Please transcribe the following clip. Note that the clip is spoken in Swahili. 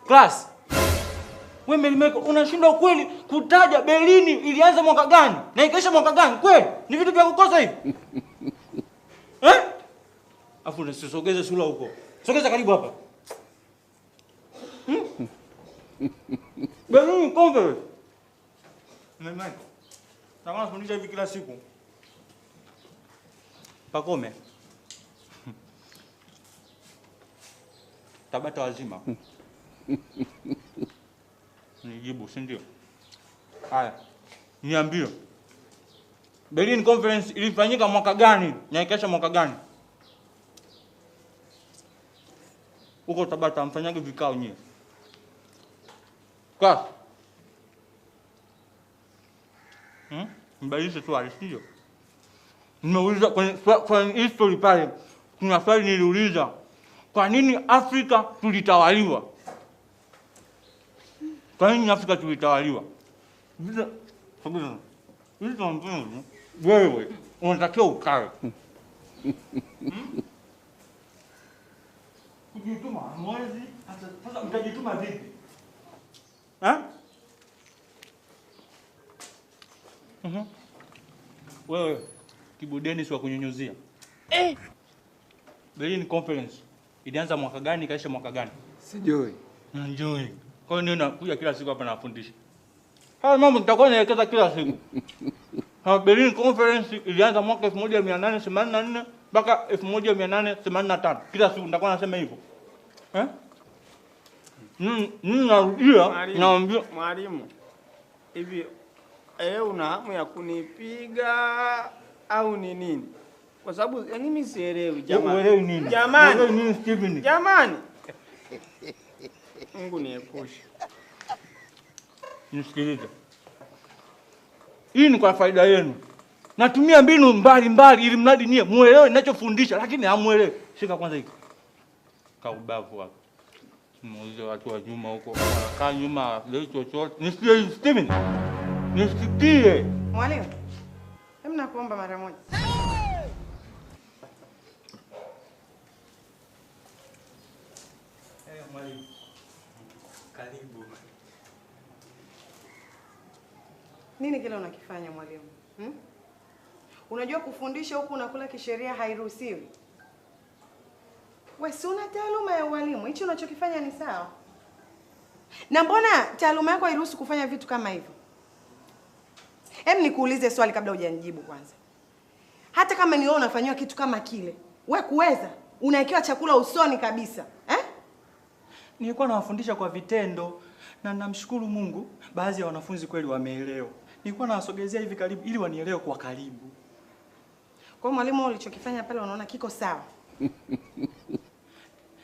Class. Wewe Melimeko unashindwa kweli kutaja Berlini ilianza mwaka gani na ikaisha mwaka gani kweli? Ni vitu vya kukosa hivi. Afu nisogeze sura huko. Sogeza karibu hapa. Berlin Conference. Melimeko. Naona fundisha hivi kila siku. Pakome. Tabata wazima. Nijibu, si ndio? Haya. Niambie. Berlin Conference ilifanyika mwaka gani? Na ikaisha mwaka gani? Huko Tabata mfanyage vikao nyie. Kwa? Mbadilishe swali, sio? Nimeuliza kwenye history pale. Kuna swali niliuliza. Kwa nini Afrika tulitawaliwa? Kwa nini Afrika tulitawaliwa? Wewe unatakiwa ukae. Kujituma mwezi, sasa utajituma vipi? Wewe kibudeni si wa kunyunyuzia. Berlin Conference ilianza mwaka gani ikaisha mwaka gani? Sijui. Njoi. Kwa hiyo nakuja kila siku hapa nafundisha. Haya mambo nitakuwa naelekeza kila siku. Berlin Conference ilianza mwaka 1884 mpaka 1885. Kila siku nitakuwa nasema hivyo. Narudia naambia mwalimu. Hivi una hamu ya kunipiga au ni nini? Kwa sababu mimi sielewi jamani. Uelewi nini? Jamani. Uelewi nini Steven? Jamani. Mungu niepushe. Nisikilize. Hii ni kwa faida yenu. Natumia mbinu mbalimbali ili mradi nyie muelewe ninachofundisha, lakini hamuelewi. Shika kwanza hiki. Kaubavu hapo. Muulize watu wa nyuma huko. Kaa nyuma leo chochote. Nisikie Steven. Nisikie. Mwalimu. Hebu nakuomba mara moja. Mwalimu. Karibu. Nini kile unakifanya mwalimu? Unajua kufundisha huku unakula kisheria hairuhusiwi. Wewe si una taaluma ya ualimu, hicho unachokifanya ni sawa? Na mbona taaluma yako hairuhusu kufanya vitu kama hivyo? Hem, nikuulize swali kabla hujanijibu kwanza. Hata kama ni wewe unafanywa kitu kama kile, wewe kuweza unawekewa chakula usoni kabisa, Nilikuwa nawafundisha kwa vitendo na namshukuru Mungu baadhi ya wanafunzi kweli wameelewa. Nilikuwa nawasogezea hivi karibu ili wanielewe kwa karibu. Kwa mwalimu ulichokifanya pale unaona kiko sawa?